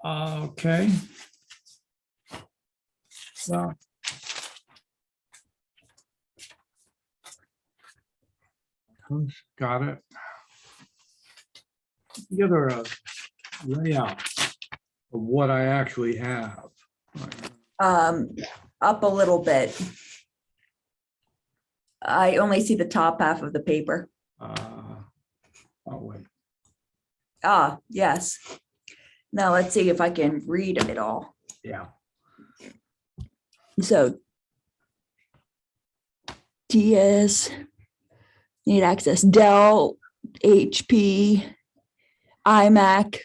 Okay. Well. Got it. Together a layout of what I actually have. Up a little bit. I only see the top half of the paper. Oh, wait. Ah, yes. Now let's see if I can read it all. Yeah. So DS, need access, Dell, HP, iMac,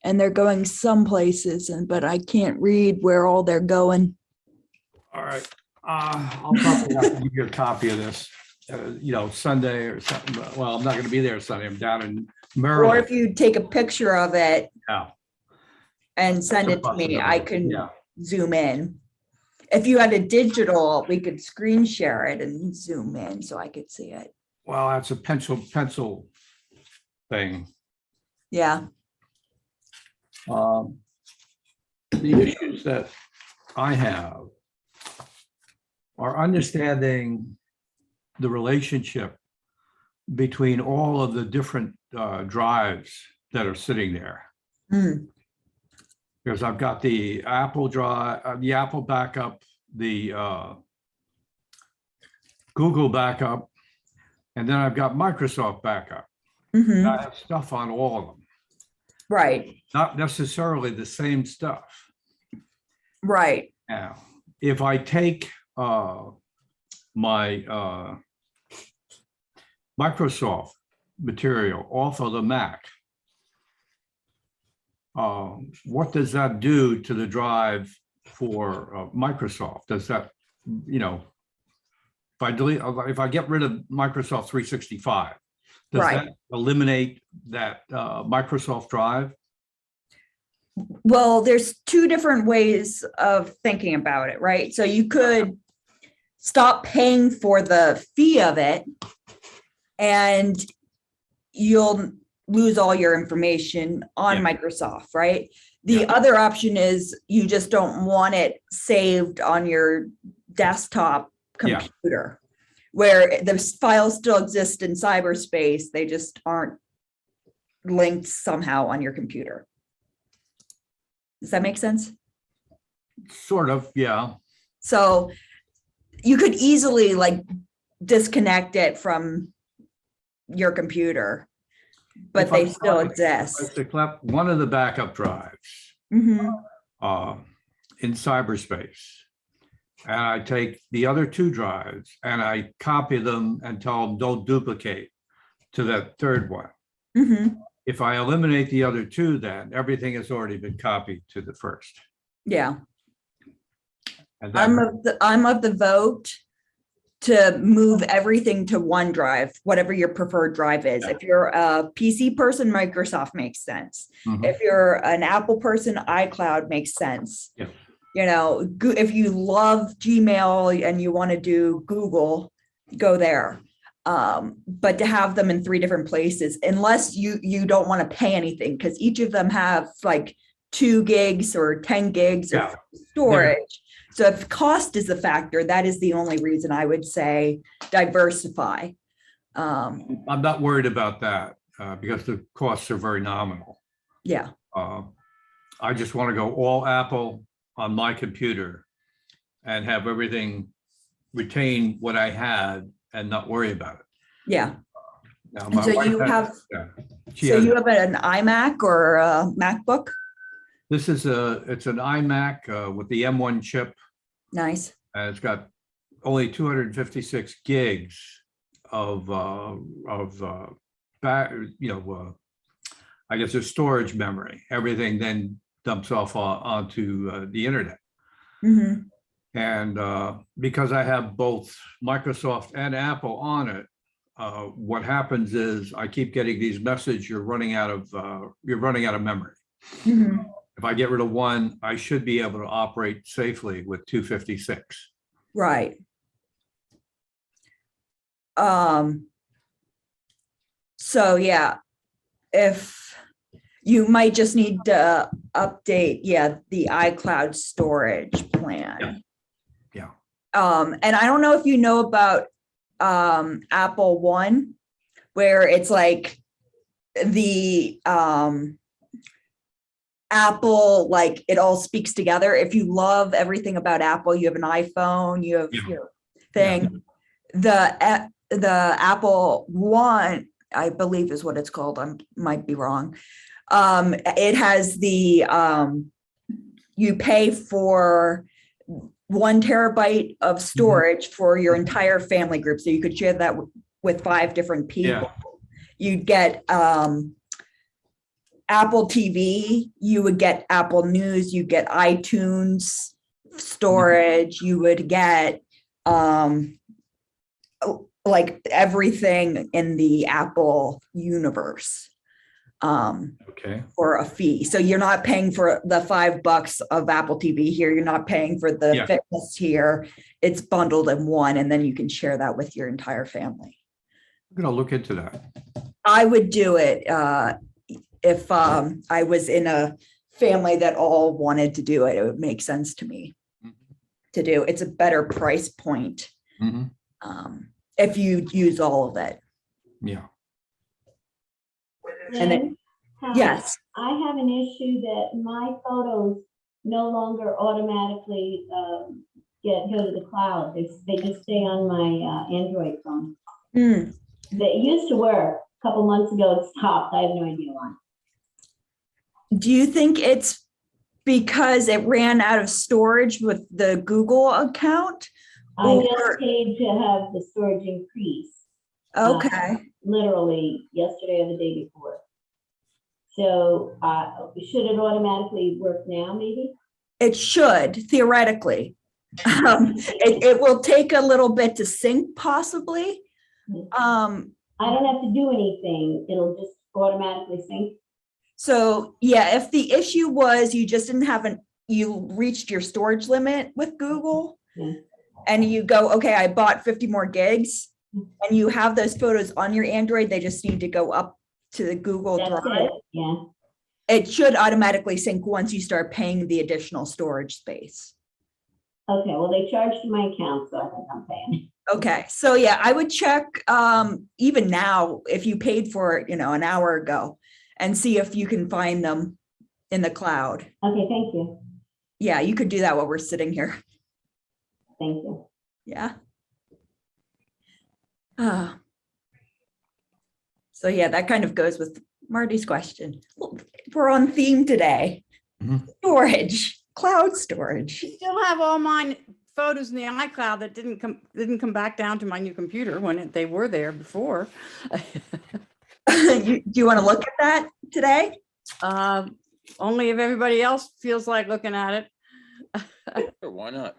and they're going some places, but I can't read where all they're going. All right. I'll probably have to give you a copy of this, Sunday or something. Well, I'm not going to be there Sunday. I'm down in Maryland. Or if you take a picture of it Yeah. and send it to me, I can Yeah. zoom in. If you had a digital, we could screen share it and zoom in so I could see it. Well, that's a pencil thing. Yeah. The issues that I have are understanding the relationship between all of the different drives that are sitting there. Mm. Because I've got the Apple drive, the Apple backup, the Google backup, and then I've got Microsoft backup. Mm-hmm. I have stuff on all of them. Right. Not necessarily the same stuff. Right. Now, if I take my Microsoft material off of the Mac, what does that do to the drive for Microsoft? Does that, if I get rid of Microsoft 365, does Right. that eliminate that Microsoft drive? Well, there's two different ways of thinking about it, right? So you could stop paying for the fee of it and you'll lose all your information on Microsoft, right? The other option is you just don't want it saved on your desktop computer where the files still exist in cyberspace. They just aren't linked somehow on your computer. Does that make sense? Sort of, yeah. So you could easily disconnect it from your computer, but they still exist. One of the backup drives Mm-hmm. In cyberspace, and I take the other two drives and I copy them and tell them don't duplicate to that third one. Mm-hmm. If I eliminate the other two, then everything has already been copied to the first. Yeah. And I'm of the vote to move everything to OneDrive, whatever your preferred drive is. If you're a PC person, Microsoft makes sense. Mhm. If you're an Apple person, iCloud makes sense. Yeah. If you love Gmail and you want to do Google, go there. But to have them in 3 different places, unless you don't want to pay anything, because each of them have 2 gigs or 10 gigs of storage. So if cost is a factor, that is the only reason I would say diversify. I'm not worried about that because the costs are very nominal. Yeah. I just want to go all Apple on my computer and have everything retain what I had and not worry about it. Yeah. Now, And so you have an iMac or a MacBook? It's an iMac with the M1 chip. Nice. And it's got only 256 gigs of I guess a storage memory. Everything then dumps off onto the internet. Mm-hmm. And because I have both Microsoft and Apple on it, what happens is I keep getting these messages, you're running out of memory. Mm-hmm. If I get rid of one, I should be able to operate safely with 256. Right. So yeah, if You might just need to update, the iCloud storage plan. Yeah. And I don't know if you know about Apple One, where it's like the Apple, like it all speaks together. If you love everything about Apple, you have an iPhone, you have your thing. The Apple One, I believe is what it's called. I might be wrong. It has you pay for 1 terabyte of storage for your entire family group. So you could share that with 5 different people. You'd get Apple TV, you would get Apple News, you get iTunes storage, you would get like everything in the Apple universe for a fee. So you're not paying for the $5 of Apple TV here. You're not paying for the fitness here. It's bundled in one, and then you can share that with your entire family. I'm gonna look into that. I would do it if I was in a family that all wanted to do it. It would make sense to me to do. It's a better price point if you use all of it. Yeah. And then, yes. I have an issue that my photos no longer automatically go to the cloud. They just stay on my Android phone. They used to work. A couple months ago, it stopped. I have no idea why. Do you think it's because it ran out of storage with the Google account? I just paid to have the storage increase. Okay. Literally yesterday or the day before. So should it automatically work now, maybe? It should, theoretically. It will take a little bit to sync, possibly. I don't have to do anything. It'll just automatically sync. So yeah, if the issue was you just didn't have you reached your storage limit with Google and you go, okay, I bought 50 more gigs and you have those photos on your Android, they just need to go up to the Google Drive. It should automatically sync once you start paying the additional storage space. Okay, well, they charged my account, so I think I'm paying. Okay, so yeah, I would check even now if you paid for it, an hour ago, and see if you can find them in the cloud. Okay, thank you. Yeah, you could do that while we're sitting here. Thank you. Yeah. So yeah, that kind of goes with Marty's question. We're on theme today. Storage, cloud storage. I still have all mine photos in the iCloud that didn't come back down to my new computer when they were there before. Do you want to look at that today? Only if everybody else feels like looking at it. Why not?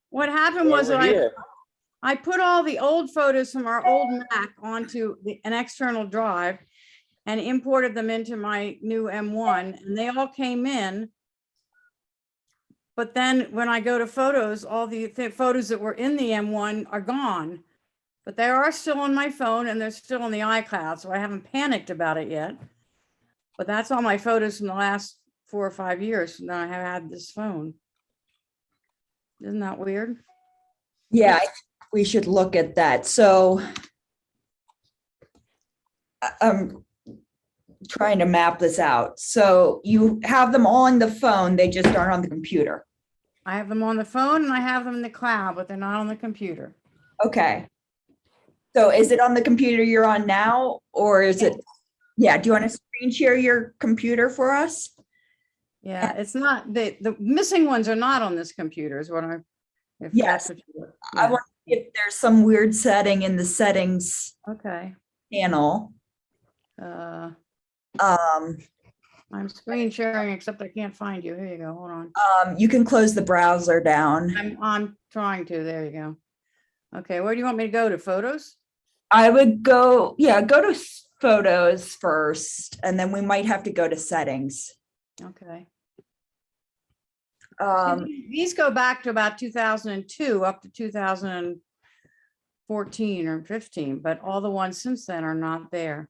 What happened was I put all the old photos from our old Mac onto an external drive and imported them into my new M1, and they all came in. But then when I go to photos, all the photos that were in the M1 are gone. But they are still on my phone and they're still on the iCloud, so I haven't panicked about it yet. But that's all my photos from the last 4 or 5 years that I have had this phone. Isn't that weird? Yeah, we should look at that. So I'm trying to map this out. So you have them all on the phone, they just aren't on the computer. I have them on the phone and I have them in the cloud, but they're not on the computer. Okay. So is it on the computer you're on now, or is it? Yeah, do you want to screen share your computer for us? Yeah, it's not, the missing ones are not on this computer is what I. Yes, I wonder if there's some weird setting in the settings panel. I'm screen sharing, except I can't find you. Here you go. Hold on. You can close the browser down. I'm trying to. There you go. Okay, where do you want me to go? To photos? I would go to photos first, and then we might have to go to settings. Okay. Um, These go back to about 2002 up to 2014 or 15, but all the ones since then are not there.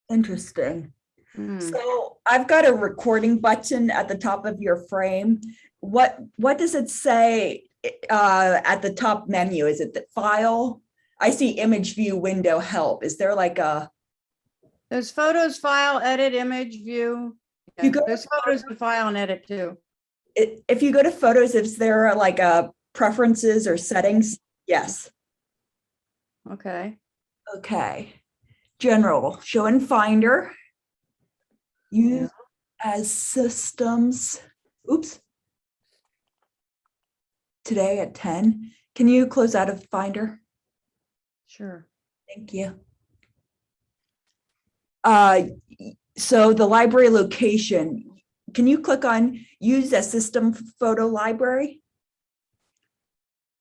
Interesting. Hmm. So I've got a recording button at the top of your frame. What does it say at the top menu? Is it the file? I see image view window help. Is there like a, There's photos, file, edit, image, view. You Yeah, go- there's photos to file and edit too. if you go to photos, is there like a preferences or settings? Yes. Okay. Okay. General, show in Finder. Use as systems. Oops. Today at 10. Can you close out of Finder? Sure. Thank you. So the library location, can you click on use a system photo library?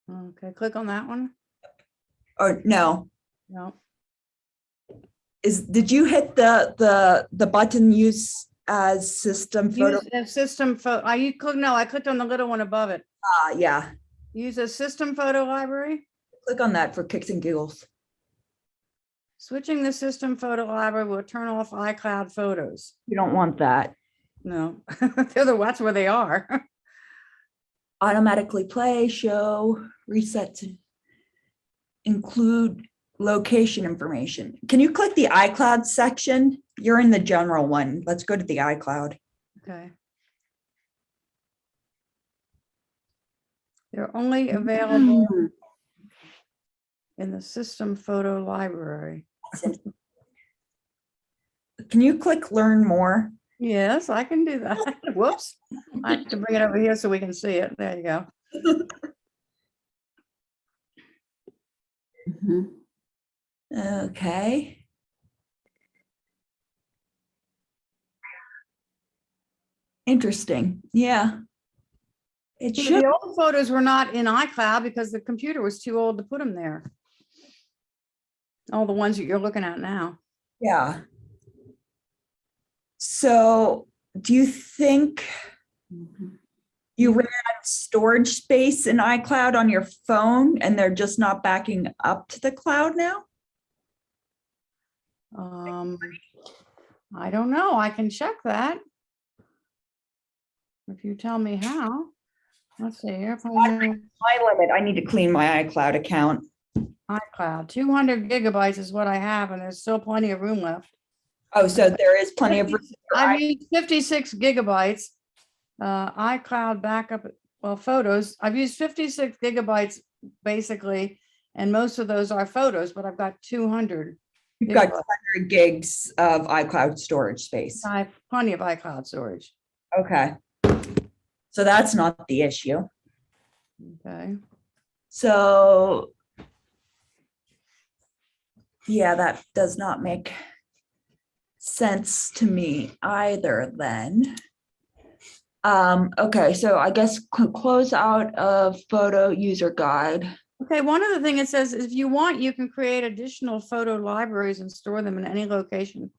Okay, click on that one. Or no? No. Did you hit the button use as system photo? Use a system photo. I clicked on the little one above it. Yeah. Use a system photo library. Click on that for kicks and giggles. Switching the system photo library will turn off iCloud photos. You don't want that. No, that's where they are. Automatically play, show, reset to include location information. Can you click the iCloud section? You're in the general one. Let's go to the iCloud. Okay. They're only available in the system photo library. Can you click learn more? Yes, I can do that. Whoops. I have to bring it over here so we can see it. There you go. Okay. Interesting. Yeah. It See, should. the old photos were not in iCloud because the computer was too old to put them there. All the ones that you're looking at now. Yeah. So do you think you ran out of storage space in iCloud on your phone and they're just not backing up to the cloud now? I don't know. I can check that. If you tell me how. Let's see here. My limit, I need to clean my iCloud account. iCloud, 200 gigabytes is what I have, and there's still plenty of room left. Oh, so there is plenty of room. for I've used 56 gigabytes. iCloud backup, well, photos. I've used 56 gigabytes basically, and most of those are photos, but I've got 200. You've got gigabytes. 200 gigs of iCloud storage space. I have plenty of iCloud storage. Okay. So that's not the issue. Okay. So yeah, that does not make sense to me either then. Okay, so I guess close out of photo user guide. Okay, one of the things it says, if you want, you can create additional photo libraries and store them in any location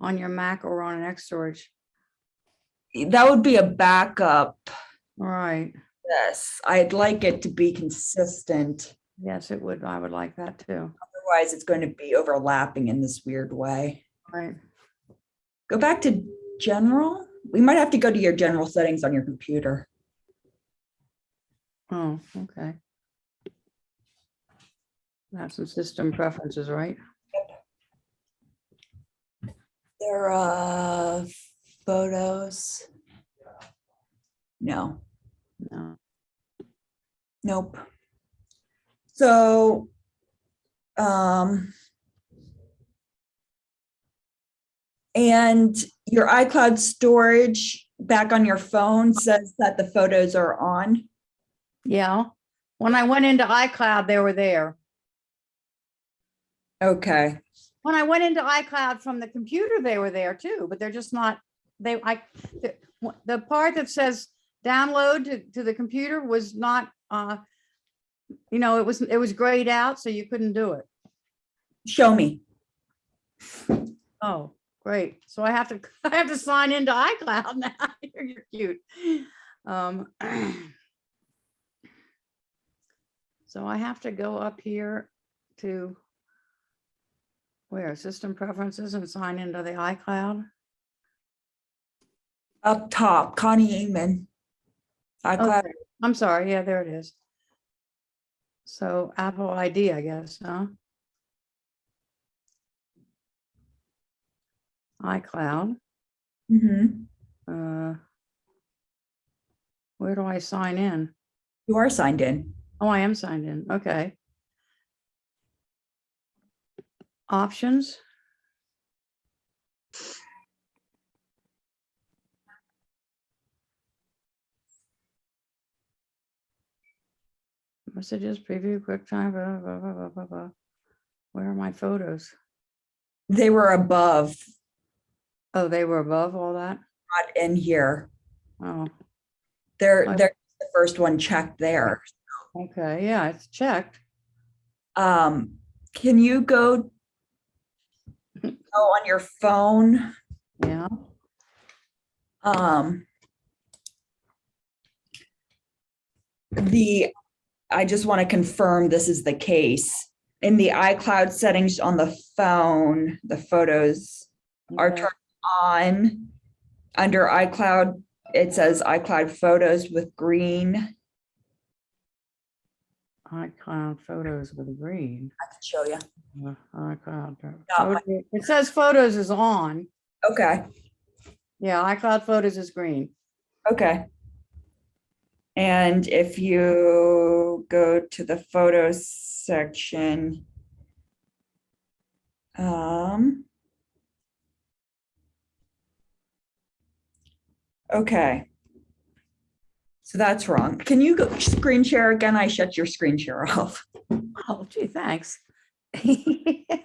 on your Mac or on an X storage. That would be a backup. All right. Yes, I'd like it to be consistent. Yes, it would. I would like that too. Otherwise, it's going to be overlapping in this weird way. All right. Go back to general. We might have to go to your general settings on your computer. Oh, okay. Have some system preferences, right? There are photos. No, No. nope. So, and your iCloud storage back on your phone says that the photos are on. Yeah. When I went into iCloud, they were there. Okay. When I went into iCloud from the computer, they were there too, but they're just not, the part that says download to the computer was not, it was grayed out, so you couldn't do it. Show me. Oh, great. So I have to sign into iCloud now. You're cute. So I have to go up here to Where system preferences and sign into the iCloud. Up top, Connie Ingman. iCloud. Okay, I'm sorry. Yeah, there it is. So Apple ID, I guess, huh? iCloud. Mhm. Where do I sign in? You are signed in. Oh, I am signed in. Okay. Options. Messages, preview, QuickTime, blah, blah, blah, blah, blah, blah. Where are my photos? They were above, Oh, they were above all that? not in here. Oh, They're I- the first one checked there. okay. Yeah, it's checked. Can you go on your phone? Yeah. I just want to confirm this is the case. In the iCloud settings on the phone, the photos are Okay. turned on. Under iCloud, it says iCloud photos with green. iCloud photos with green. I can show you. iCloud. Not my- It says photos is on. Okay, Yeah, iCloud photos is green. okay. And if you go to the photos section, okay. So that's wrong. Can you go screen share again? I shut your screen share off. Oh, gee, thanks. Okay.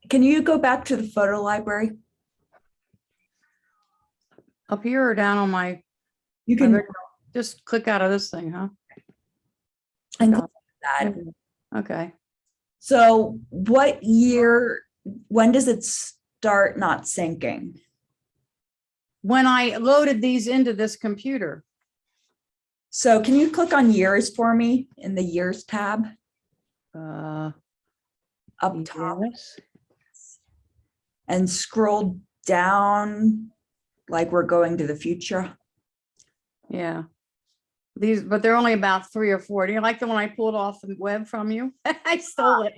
Can you go back to the photo library? Up here or down on my, You can just click out of this thing, huh? and Click that. Okay. So what year, when does it start not syncing? When I loaded these into this computer, So can you click on years for me in the years tab uh, up top yes. and scroll down like we're going to the future? Yeah. These, but they're only about 3 or 4. Do you like the one I pulled off the web from you? I stole it.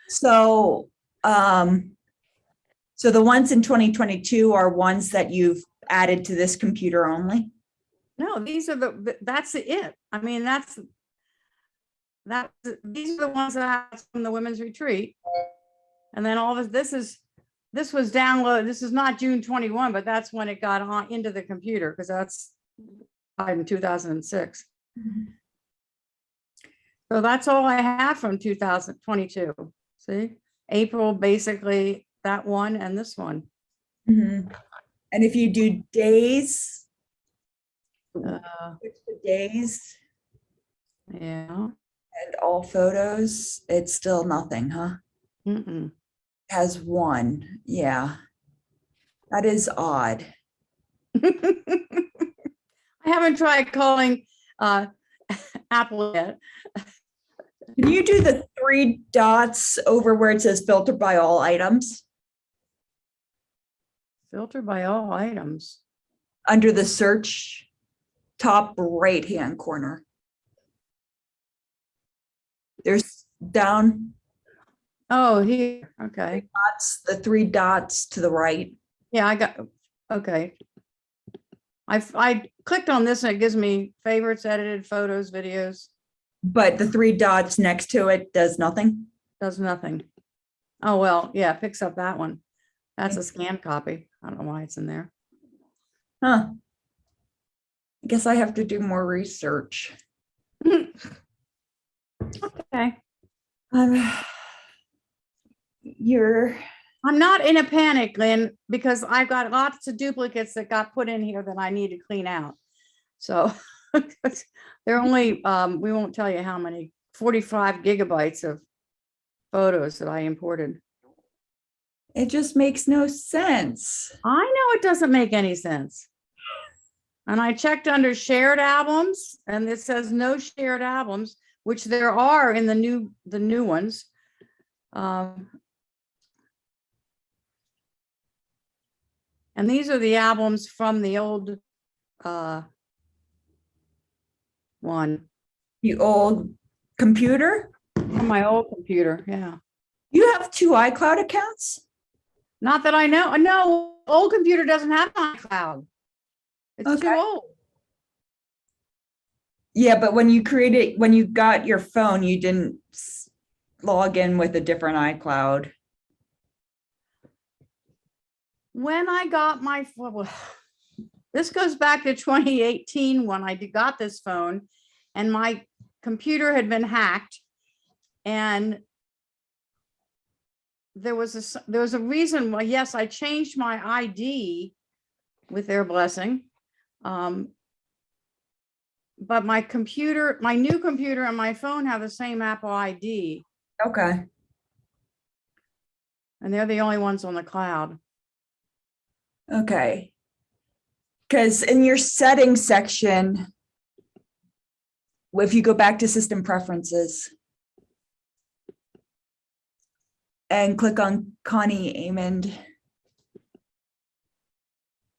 So, so the ones in 2022 are ones that you've added to this computer only? No, these are that's it. I mean, these are the ones that I have from the women's retreat. And then all this was downloaded. This is not June 21, but that's when it got on into the computer because that's in 2006. So that's all I have from 2022. See, April, basically that one and this one. Mhm. And if you do days, Uh, switch to days yeah. and all photos, it's still nothing, huh? Mm-mm. Has one, yeah. That is odd. I haven't tried calling Apple yet. Can you do the 3 dots over where it says filter by all items? Filter by all items. Under the search, top right-hand corner. There's down, Oh, here. Okay. dots, the 3 dots to the right. Yeah, I got, okay. I clicked on this and it gives me favorites, edited photos, videos, But the 3 dots next to it does nothing. does nothing. Oh, well, yeah, it picks up that one. That's a scanned copy. I don't know why it's in there. Huh. I guess I have to do more research. Okay. You're, I'm not in a panic, Lynn, because I've got lots of duplicates that got put in here that I need to clean out. So they're only, we won't tell you how many, 45 gigabytes of photos that I imported. it just makes no sense. I know it doesn't make any sense. And I checked under shared albums and it says no shared albums, which there are in the new ones. And these are the albums from the old one, The old computer? from my old computer. Yeah. You have 2 iCloud accounts? Not that I know. No, old computer doesn't have iCloud. It's too Okay. old. Yeah, but when you got your phone, you didn't log in with a different iCloud. When I got my, well, this goes back to 2018 when I got this phone and my computer had been hacked. And there was a reason why, yes, I changed my ID with their blessing. But my new computer and my phone have the same Apple ID, Okay. and they're the only ones on the cloud. Okay. Because in your settings section, if you go back to system preferences and click on Connie Amond,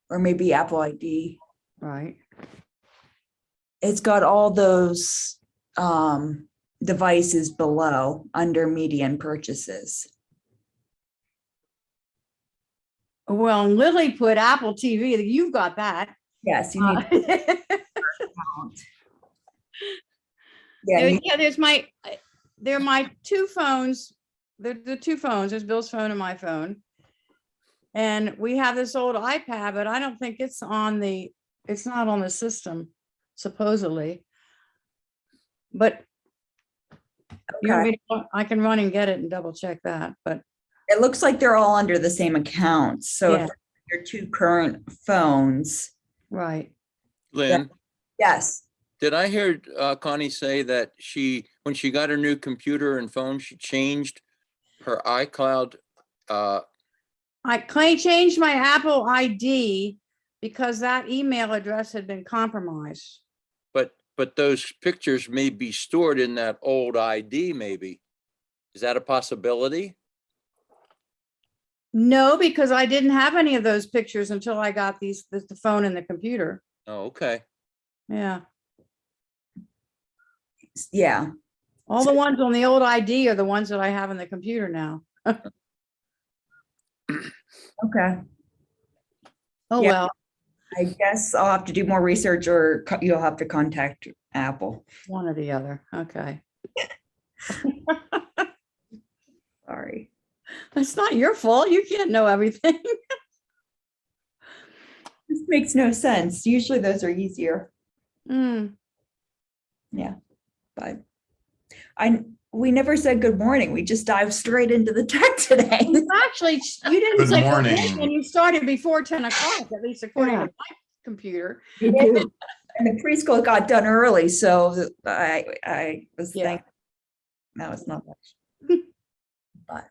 or maybe Apple ID, Right. it's got all those devices below under media and purchases. Well, Lily put Apple TV. You've got that. Yes, you need to count. Yeah, They're my 2 phones. They're the 2 phones. There's Bill's phone and my phone. And we have this old iPad, but I don't think it's not on the system, supposedly. But you want me to- I can run and get it and double check that, but it looks like they're all under the same account. So Yeah. if they're 2 current phones, right. Lynn, yes. did I hear Connie say that when she got her new computer and phone, she changed her iCloud? I changed my Apple ID because that email address had been compromised. But those pictures may be stored in that old ID, maybe. Is that a possibility? No, because I didn't have any of those pictures until I got the phone and the computer. Oh, okay. Yeah. Yeah. All the ones on the old ID are the ones that I have in the computer now. Okay. Oh, Yeah. well, I guess I'll have to do more research, or you'll have to contact Apple. one or the other. Okay. Sorry. It's not your fault. You can't know everything. This makes no sense. Usually those are easier. Mm. Yeah. But we never said good morning. We just dived straight into the tech today. Actually, you didn't Good say good morning. morning, and you started before 10 o'clock, at least according to my computer. And the preschool got done early, so I was Yeah. thinking that was not much. But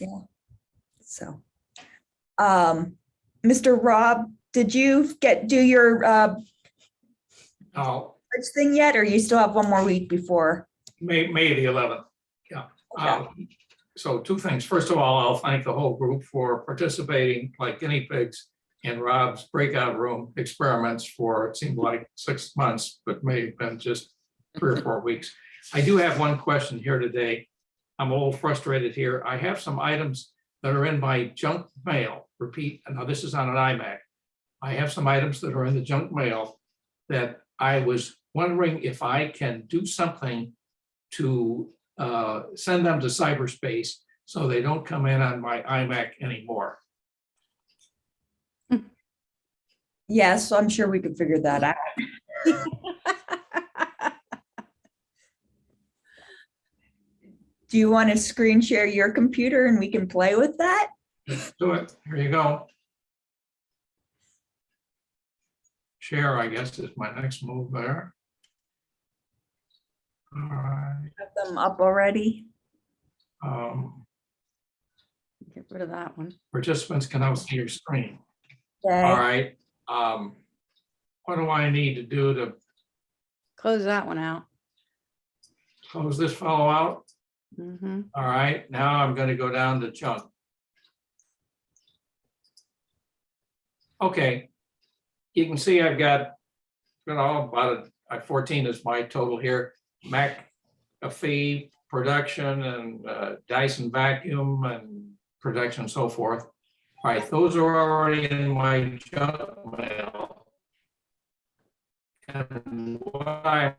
yeah. So Mr. Rob, did you do your Oh, thing yet, or you still have one more week before? May the 11th, yeah. So 2 things. First of all, I'll thank the whole group for participating like guinea pigs in Rob's breakout room experiments for, it seemed like 6 months, but may have been just 3 or 4 weeks. I do have one question here today. I'm a little frustrated here. I have some items that are in my junk mail. Repeat, now this is on an iMac. I have some items that are in the junk mail that I was wondering if I can do something to send them to cyberspace so they don't come in on my iMac anymore. Yes, I'm sure we could figure that out. Do you want to screen share your computer and we can play with that? Let's do it. Here you go. Share, I guess, is my next move there. All right. Have them up already? Get rid of that one. Participants can now see your screen. Okay. All right. What do I need to do to Close that one out. close this fellow out? Mhm. All right, now I'm gonna go down to junk. Okay, you can see I've got, about 14 is my total here. McAfee production and Dyson vacuum and production and so forth. All right, those are already in my junk mail. And what I'm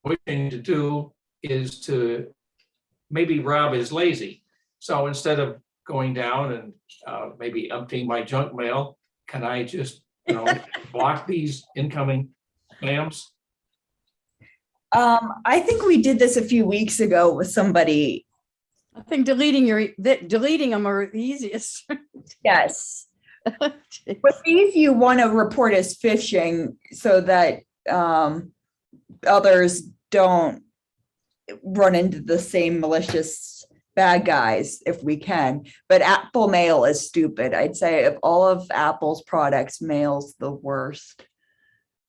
wishing to do is to, maybe Rob is lazy. So instead of going down and maybe emptying my junk mail, can I just, block these incoming spams? I think we did this a few weeks ago with somebody. I think deleting them are the easiest. Yes. But these you want to report as phishing so that others don't run into the same malicious bad guys if we can. But Apple Mail is stupid. I'd say of all of Apple's products, mail's the worst.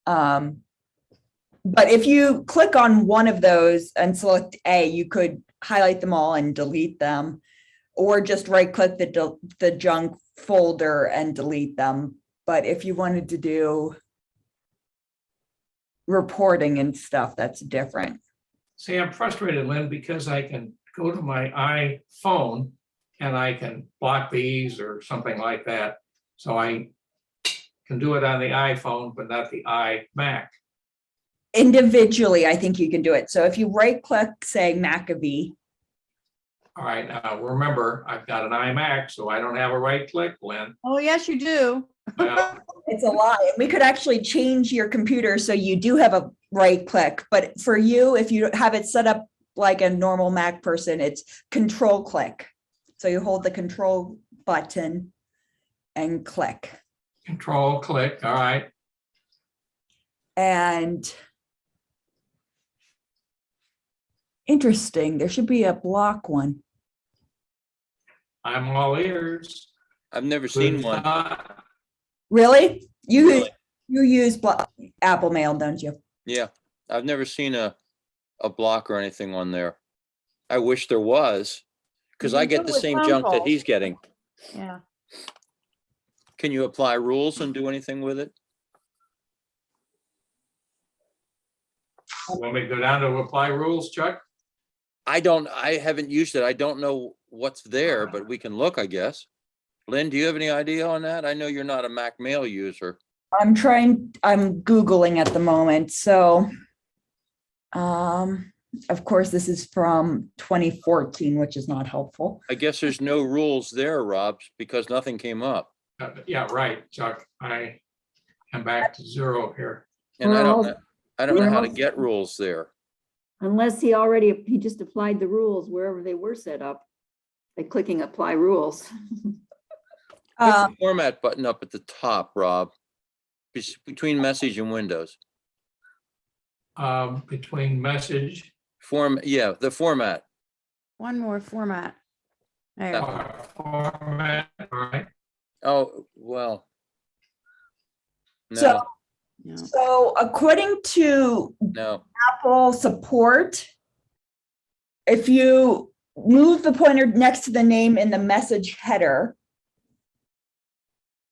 But if you click on one of those and select A, you could highlight them all and delete them, or just right click the junk folder and delete them. But if you wanted to do reporting and stuff, that's different. See, I'm frustrated, Lynn, because I can go to my iPhone and I can block these or something like that. So I can do it on the iPhone, but not the iMac. Individually, I think you can do it. So if you right click, say McAfee, All right, now remember, I've got an iMac, so I don't have a right click, Lynn. Oh, yes, you do. Well, it's a lie. We could actually change your computer so you do have a right click. But for you, if you have it set up like a normal Mac person, it's control click. So you hold the control button and click. Control click, all right. And interesting, there should be a block one. I'm all ears. I've never seen one. Really? Really? You use Apple Mail, don't you? Yeah, I've never seen a block or anything on there. I wish there was, because I You get do the with same phone junk that calls. he's getting. Yeah. Can you apply rules and do anything with it? Want me to go down to apply rules, Chuck? I haven't used it. I don't know what's there, but we can look, I guess. Lynn, do you have any idea on that? I know you're not a Mac Mail user. I'm Googling at the moment. So, of course, this is from 2014, which is not helpful. I guess there's no rules there, Rob, because nothing came up. Yeah, right, Chuck. I am back to zero here. And I don't know how to Well- get rules there. Unless he just applied the rules wherever they were set up by clicking apply rules. Put the format button up at the top, Rob, between message and Windows. Between message. Yeah, the format. One more format. There. Format, all right. Oh, well. So- No, Yeah. So according to no. Apple support, if you move the pointer next to the name in the message header,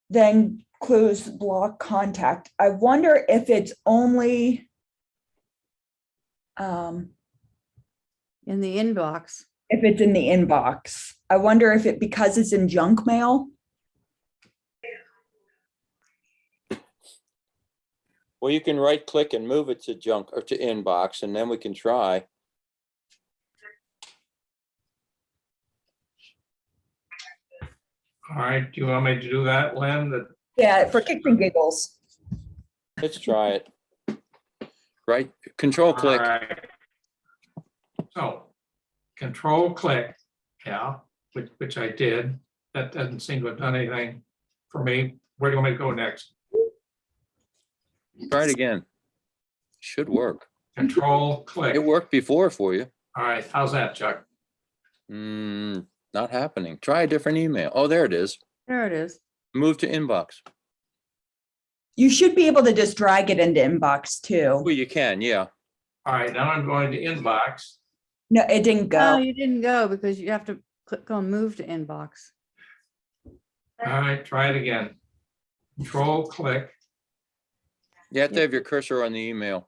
then close block contact. I wonder if it's only In the inbox. if it's in the inbox. I wonder if because it's in junk mail. Well, you can right click and move it to junk or to inbox, and then we can try. All right, do you want me to do that, Lynn? Yeah, for kicks and giggles. Let's try it. Right, control click. All right. So, control click, yeah, which I did. That doesn't seem to have done anything for me. Where do you want me to go next? Try it again. Should work. Control click. It worked before for you. All right, how's that, Chuck? Not happening. Try a different email. Oh, there it is. There it is. Move to inbox. You should be able to just drag it into inbox Well, too. you can, yeah. All right, now I'm going to inbox. No, it didn't No, go. you didn't go because you have to click on move to inbox. All right, try it again. Control click. You have to have your cursor on the email.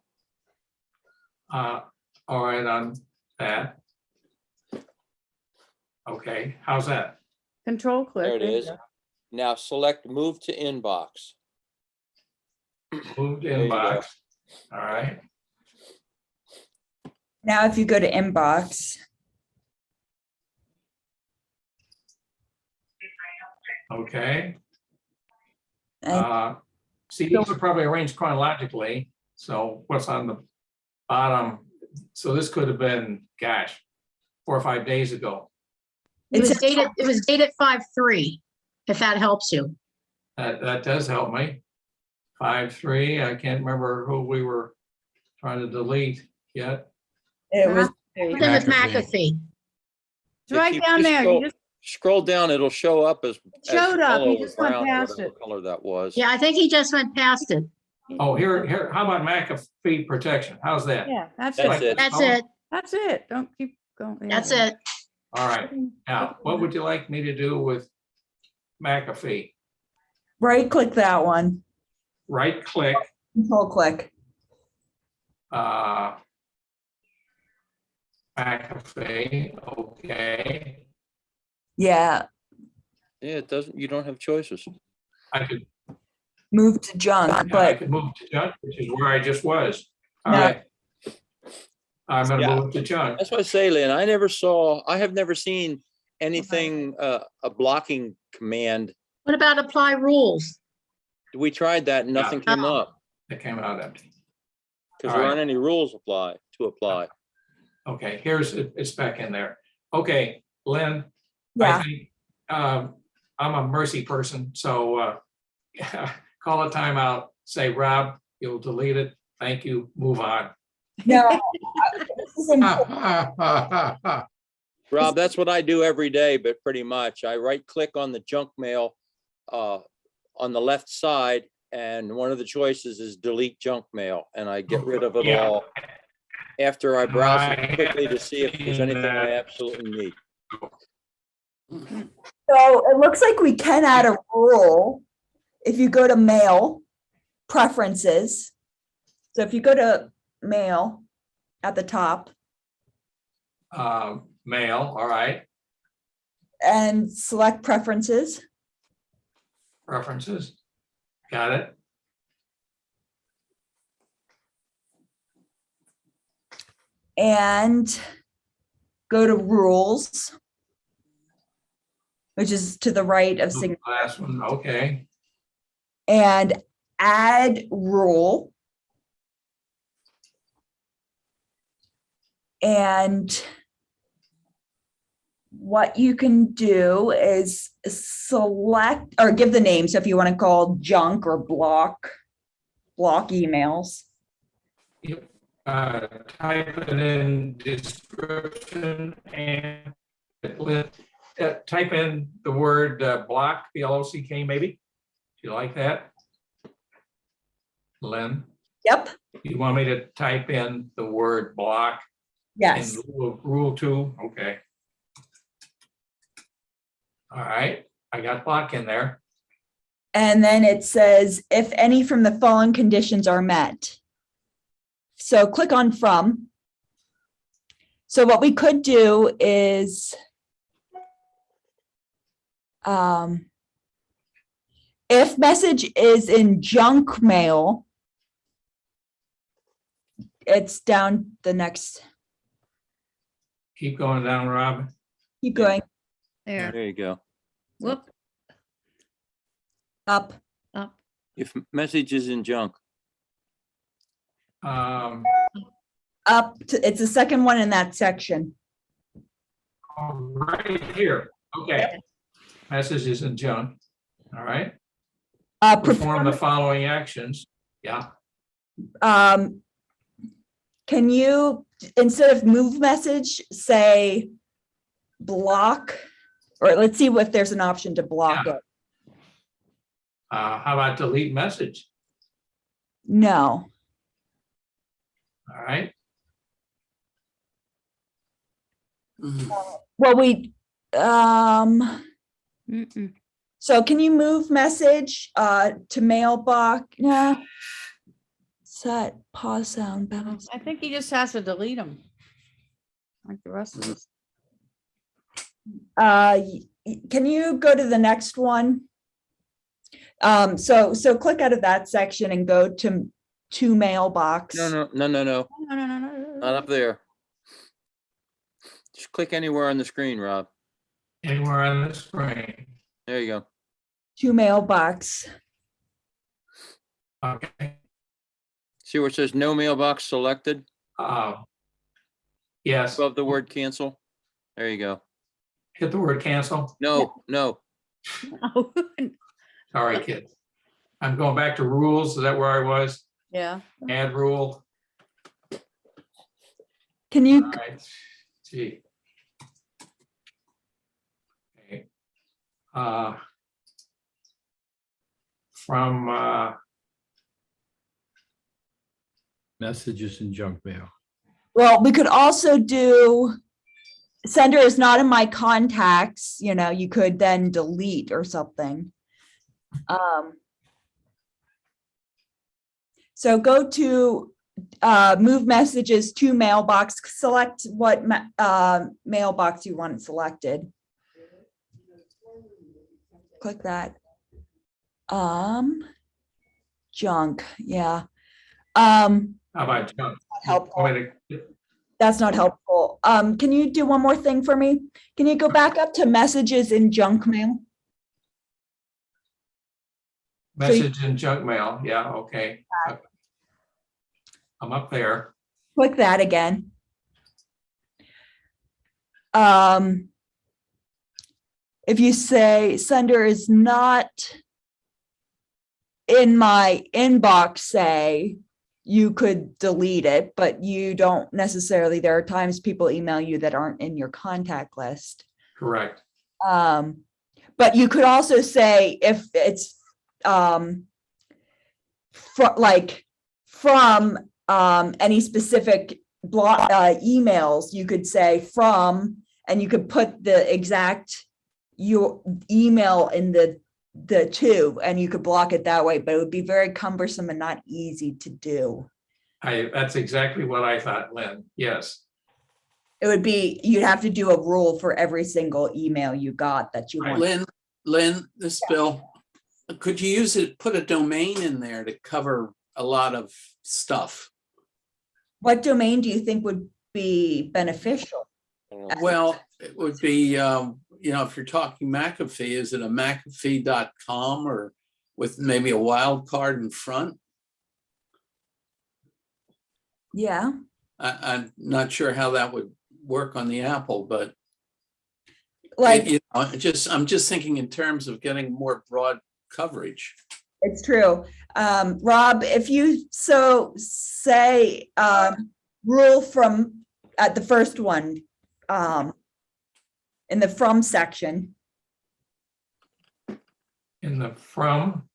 All right, on that. Okay, how's that? Control click. There it you is. go. Now select move to inbox. Moved There you go. inbox. All right, Now, if you go to inbox, okay. and See, these are probably arranged chronologically, so what's on the bottom? So this could have been, gosh, 4 or 5 days ago. It was it's, dated 5/3, if that helps you. That does help me. 5/3, I can't remember who we were trying to delete yet. it was, Then with McAfee. It's right If you down there. You just Scroll down, it'll show up as. showed up. yellow You or just went brown or past whatever it. Color that was. Yeah, I think he just went past it. Oh, here, how about McAfee protection? How's that? Yeah, that's That's it. it. That's it. That's it. Don't keep going. Yeah, That's yeah. it. All right, now, what would you like me to do with McAfee? right click that one, Right click, control click. McAfee, okay. Yeah, Yeah, it doesn't, you don't have choices. I could, move to junk, I but could move to junk, which is where I just was. All No. right. I'm gonna Yeah. move to junk. That's what I say, Lynn, I have never seen anything, a blocking command. What about apply rules? We tried that and nothing came Oh. up It came out empty. because All there right. aren't any rules to apply. Okay, it's back in there. Okay, Lynn, I yeah, think, I'm a mercy person, so, call a timeout, say, Rob, you'll delete it. Thank you, move on. no. This is important. Rob, that's what I do every day, but pretty much I right click on the junk mail on the left side, and one of the choices is delete junk mail, and I get rid of it Yeah. all after I browse I it quickly to see if there's anything I have absolutely need. So it looks like we can add a rule. If you go to mail, preferences. So if you go to mail at the top Mail, all right, and select preferences, preferences, got it. and go to rules, which is to the right of sign, Last one, okay, and add rule. And what you can do is select or give the name. So if you want to call junk or block emails. type it in description and type in the word block, BLOCK maybe. Do you like that? Lynn, Yep. you want me to type in the word block Yes. in rule 2? Okay. All right, I got block in there. And then it says, if any from the following conditions are met. So click on from. So what we could do is if message is in junk mail, it's down the next, Keep going down, Rob. keep going There. There you go. Whoop, up. up. If message is in junk, Up to, it's the second one in that section. Right here, okay. Message is in junk, all right. Perform the following actions, yeah. Can you, instead of move message, say block, or let's see if there's an option to block Yeah. it. How about delete message? No. All right, Well, Mm-mm. so can you move message to mailbox? No. Set, pause sound, bounce. I think he just has to delete them. Like the rest of us. Can you go to the next one? So click out of that section and go to mailbox. No, No, no, no, not no. up there. Just click anywhere on the screen, Rob. anywhere on the screen. There you go. To mailbox. Okay. See where it says no mailbox selected Yes, above the word cancel? There you go. hit the word cancel. No, no. Oh, Sorry, kids. I'm going back to rules. Is that where I was? yeah. Add rule. Can All you, right. Gee. Okay. From Messages in junk mail. well, we could also do sender is not in my contacts, you could then delete or something. So go to move messages to mailbox, select what mailbox you want selected. Click that. Junk, yeah. how about junk? Helpful. Want me to- That's not helpful. Can you do one more thing for me? Can you go back up to messages in junk mail? Message in junk mail. Yeah, okay. I'm up there. Click that again. If you say sender is not in my inbox, say, you could delete it, but you don't necessarily, there are times people email you that aren't in your contact list. Correct. But you could also say if it's from any specific block emails, you could say from, and you could put the exact your email in the to, and you could block it that way, but it would be very cumbersome and not easy to do. That's exactly what I thought, Lynn. Yes. It would be, you'd have to do a rule for every single email you got that you want. Lynn, this is Bill. Could you put a domain in there to cover a lot of stuff? What domain do you think would be beneficial? Well, it would be, if you're talking McAfee, is it a McAfee.com or with maybe a wild card in front? Yeah. I'm not sure how that would work on the Apple, but Like, I'm just thinking in terms of getting more broad coverage. it's true. Rob, if you say rule from at the first one, in the from section, In the from,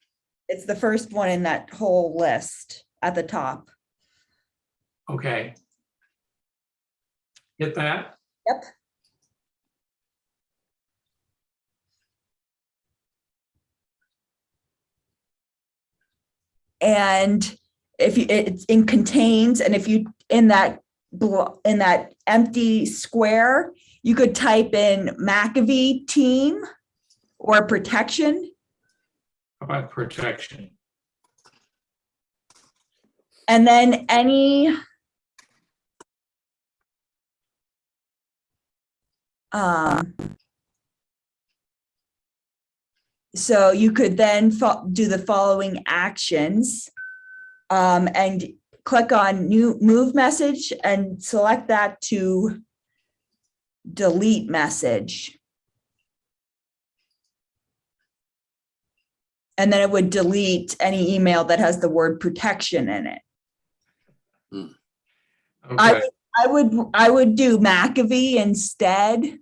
it's the first one in that whole list at the top. okay. Hit that. Yep. And if it's in contains, and if you in that empty square, you could type in McAfee team or protection. How about protection? And then any so you could then do the following actions and click on new move message and select that to delete message. And then it would delete any email that has the word protection in it. Okay. I would do McAfee instead,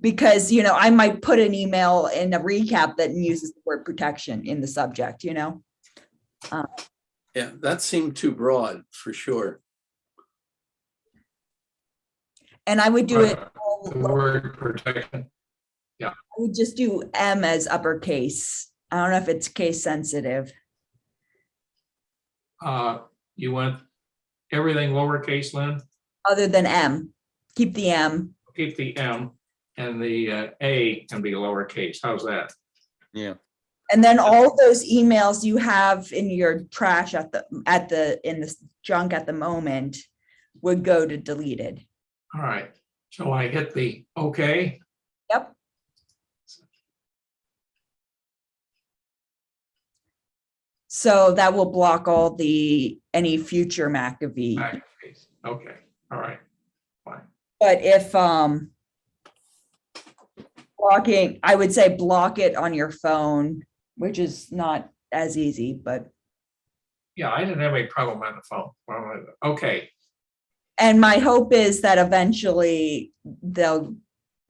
because I might put an email in a recap that uses the word protection in the subject. Yeah, that seemed too broad for sure. And I would do it, The word protection. I would just do M as uppercase. I don't know if it's case sensitive. You went everything lowercase, Lynn? Other than M, keep the M. Keep the M and the A can be lowercase. How's that? Yeah. And then all those emails you have in your trash in the junk at the moment would go to deleted. All right. So I hit the OK. Yep. So that will block all any future McAfee. McAfee. Okay. All right. Fine. But if blocking, I would say block it on your phone, which is not as easy, but. Yeah, I didn't have any problem on the phone. Well, okay. And my hope is that eventually they'll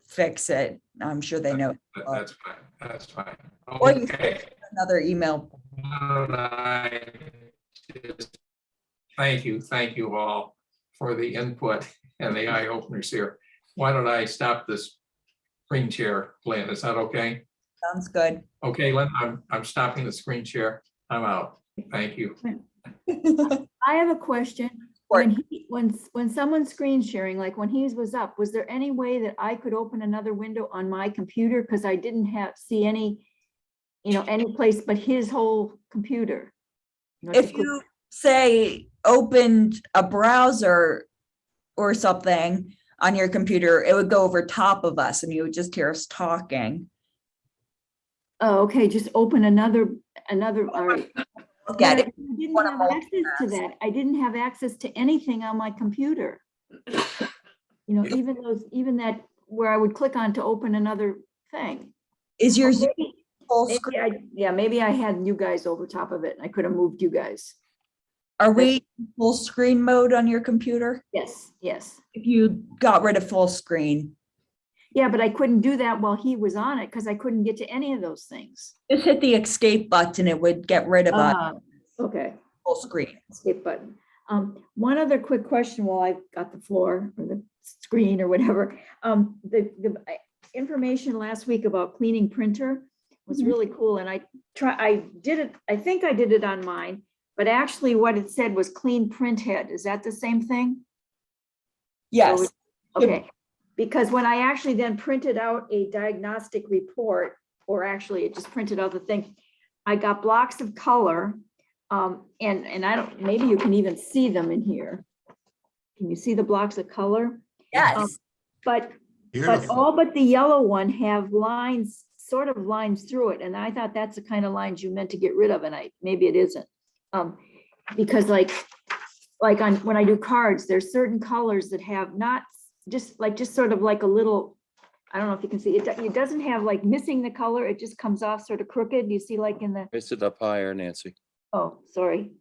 fix it. I'm sure they know. That's fine. That's fine. Or you Okay. another email. Thank you all for the input and the eye openers here. Why don't I stop this screen share, Lynn? Is that okay? Sounds good. Okay, Lynn, I'm stopping the screen share. I'm out. Thank you. I have a question. When someone's screen sharing, like when he was up, was there any way that I could open another window on my computer? Because I didn't see any, any place but his whole computer. If you say opened a browser or something on your computer, it would go over top of us and you would just hear us talking. Oh, okay, just open another, all right. Look at But it. I didn't have access to that. I didn't have access to anything on my computer. Even that where I would click on to open another thing. Is your Zoom Maybe, full maybe screen? maybe I had you guys over top of it and I could have moved you guys. Are we full screen mode on your computer? Yes, yes. If you got rid of full screen, Yeah, but I couldn't do that while he was on it because I couldn't get to any of those things. just hit the escape button. It would get rid of Okay, full screen. escape button. One other quick question while I've got the floor or the screen or whatever. The information last week about cleaning printer was really cool. And I did it, I think I did it on mine, but actually what it said was clean print head. Is that the same thing? Yes. Okay, because when I actually then printed out a diagnostic report, or actually it just printed out the thing, I got blocks of color. And I don't, maybe you can even see them in here. Can you see the blocks of color? Yes. But all but the yellow one have lines, sort of lines through it. And I thought that's the kind of lines you meant to get rid of. And maybe it isn't. Because like when I do cards, there's certain colors that have not just sort of like a little, I don't know if you can see it. It doesn't have like missing the color. It just comes off sort of crooked. You see like in the, Raise it up higher, Nancy. oh, sorry.